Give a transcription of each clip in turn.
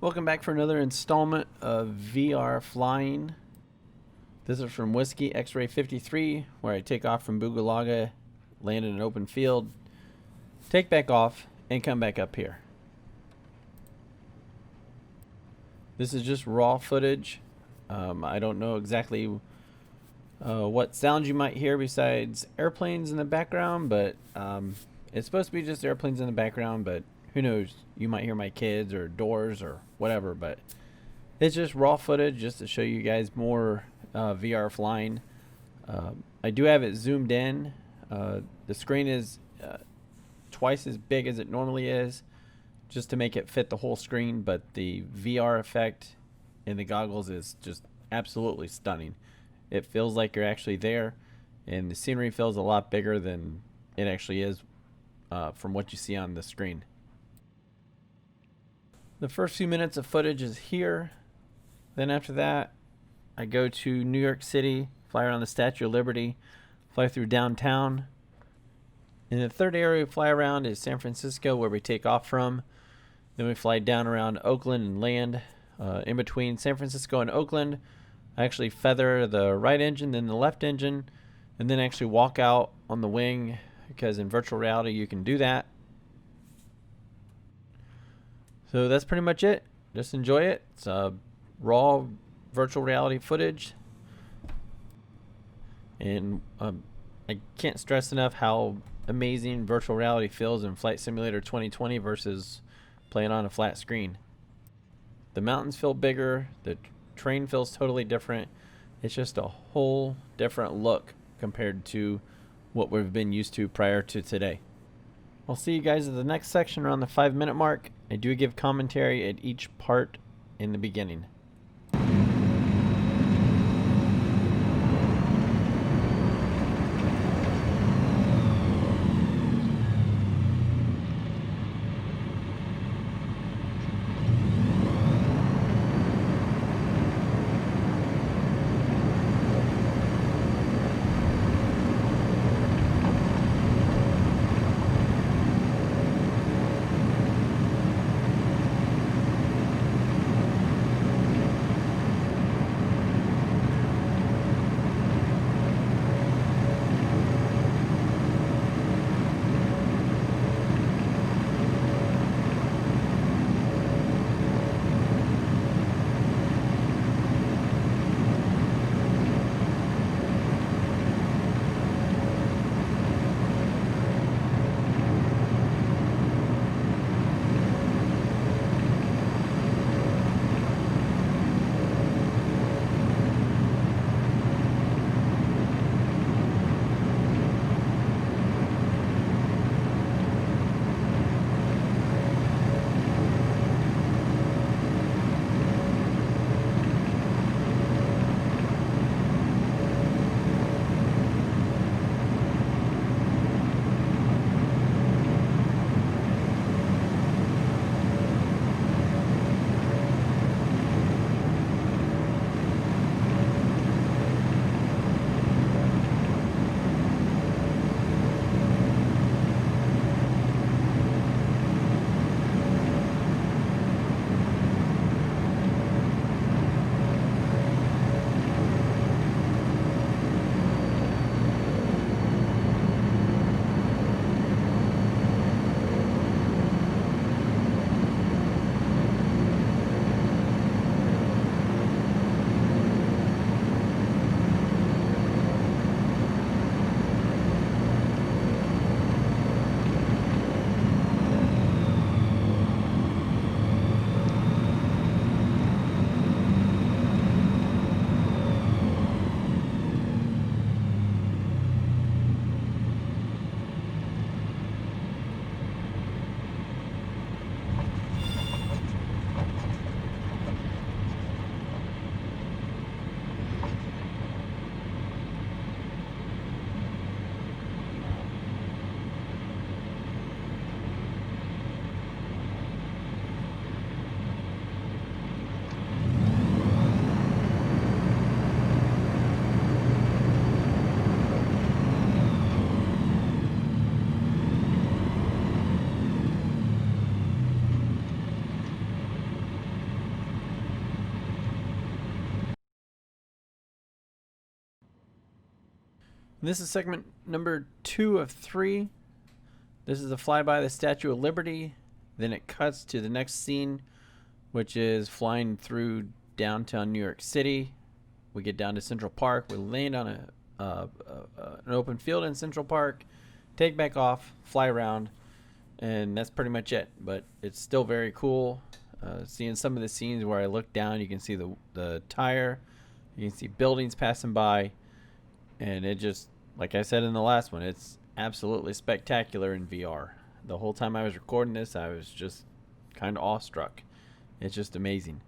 Welcome back for another installment of VR flying. This is from Whiskey X-Ray 53, where I take off from Bugalaga, land in an open field, take back off, and come back up here. This is just raw footage. I don't know exactly what sounds you might hear besides airplanes in the background, but it's supposed to be just airplanes in the background, but who knows? You might hear my kids or doors or whatever, but it's just raw footage just to show you guys more VR flying. I do have it zoomed in. The screen is twice as big as it normally is, just to make it fit the whole screen, but the VR effect in the goggles is just absolutely stunning. It feels like you're actually there, and the scenery feels a lot bigger than it actually is from what you see on the screen. The first few minutes of footage is here. Then after that, I go to New York City, fly around the Statue of Liberty, fly through downtown. And the third area we fly around is San Francisco, where we take off from. Then we fly down around Oakland and land. In between San Francisco and Oakland, I actually feather the right engine, then the left engine, and then actually walk out on the wing, because in virtual reality you can do that. So that's pretty much it. Just enjoy it. It's raw virtual reality footage. And I can't stress enough how amazing virtual reality feels in Flight Simulator 2020 versus playing on a flat screen. The mountains feel bigger. The terrain feels totally different. It's just a whole different look compared to what we've been used to prior to today. I'll see you guys at the next section around the 5-minute mark. I do give commentary at each part in the beginning. This is segment number 2 of 3. This is a flyby of the Statue of Liberty. Then it cuts to the next scene, which is flying through downtown New York City. We get down to Central Park. We land on an open field in Central Park, take back off, fly around, and that's pretty much it. But it's still very cool. Seeing some of the scenes where I look down, you can see the tire, you can see buildings passing by, and it just, like I said in the last one, it's absolutely spectacular in VR. The whole time I was recording this, I was just kind of awestruck. It's just amazing.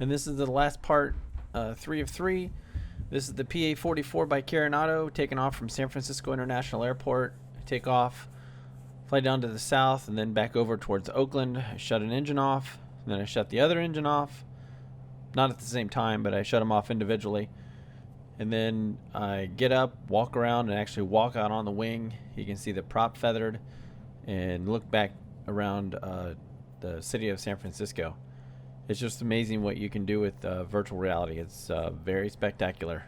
And this is the last part, 3 of 3. This is the PA-44 by Carenado, taking off from San Francisco International Airport. I take off, fly down to the south, and then back over towards Oakland. I shut an engine off, and then I shut the other engine off. Not at the same time, but I shut them off individually. And then I get up, walk around, and actually walk out on the wing. You can see the prop feathered, and look back around the city of San Francisco. It's just amazing what you can do with virtual reality. It's very spectacular.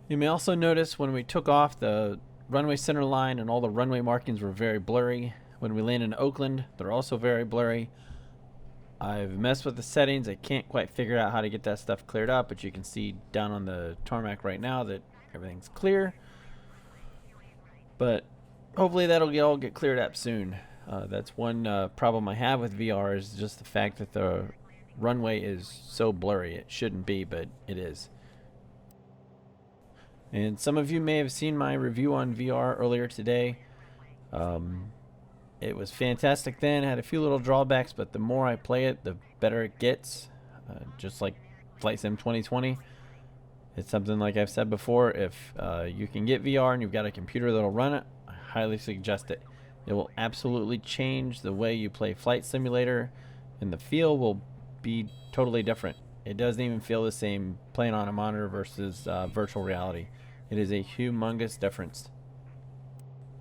You may also notice when we took off, the runway center line and all the runway markings were very blurry. When we land in Oakland, they're also very blurry. I've messed with the settings. I can't quite figure out how to get that stuff cleared up, but you can see down on the tarmac right now that everything's clear. But hopefully that'll all get cleared up soon. That's one problem I have with VR, is just the fact that the runway is so blurry. It shouldn't be, but it is. And some of you may have seen my review on VR earlier today. It was fantastic then. Had a few little drawbacks, but the more I play it, the better it gets. Just like Flight Sim 2020. It's something, like I've said before, if you can get VR and you've got a computer that'll run it, I highly suggest it. It will absolutely change the way you play Flight Simulator, and the feel will be totally different. It doesn't even feel the same playing on a monitor versus virtual reality. It is a humongous difference.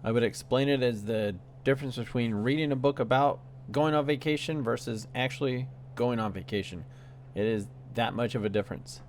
I would explain it as the difference between reading a book about going on vacation versus actually going on vacation. It is that much of a difference.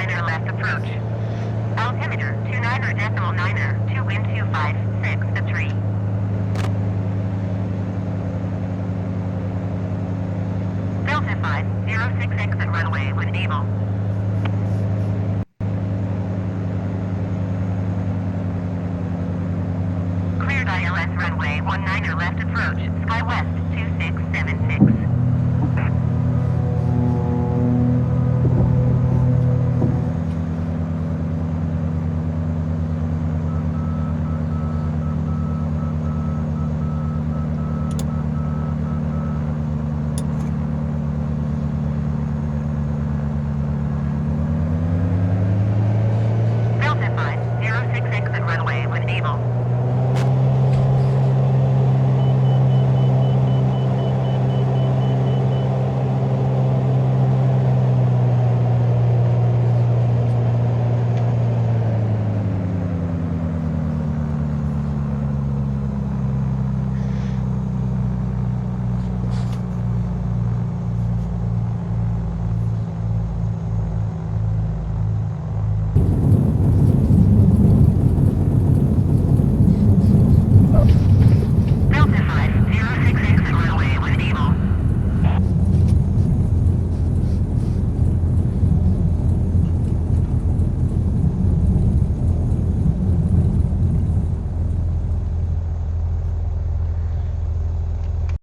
19er left approach. Altimeter 29er, to wind 256 at 3. Delta 506 exit runway when able. Cleared ILS runway 19er left approach, sky west 2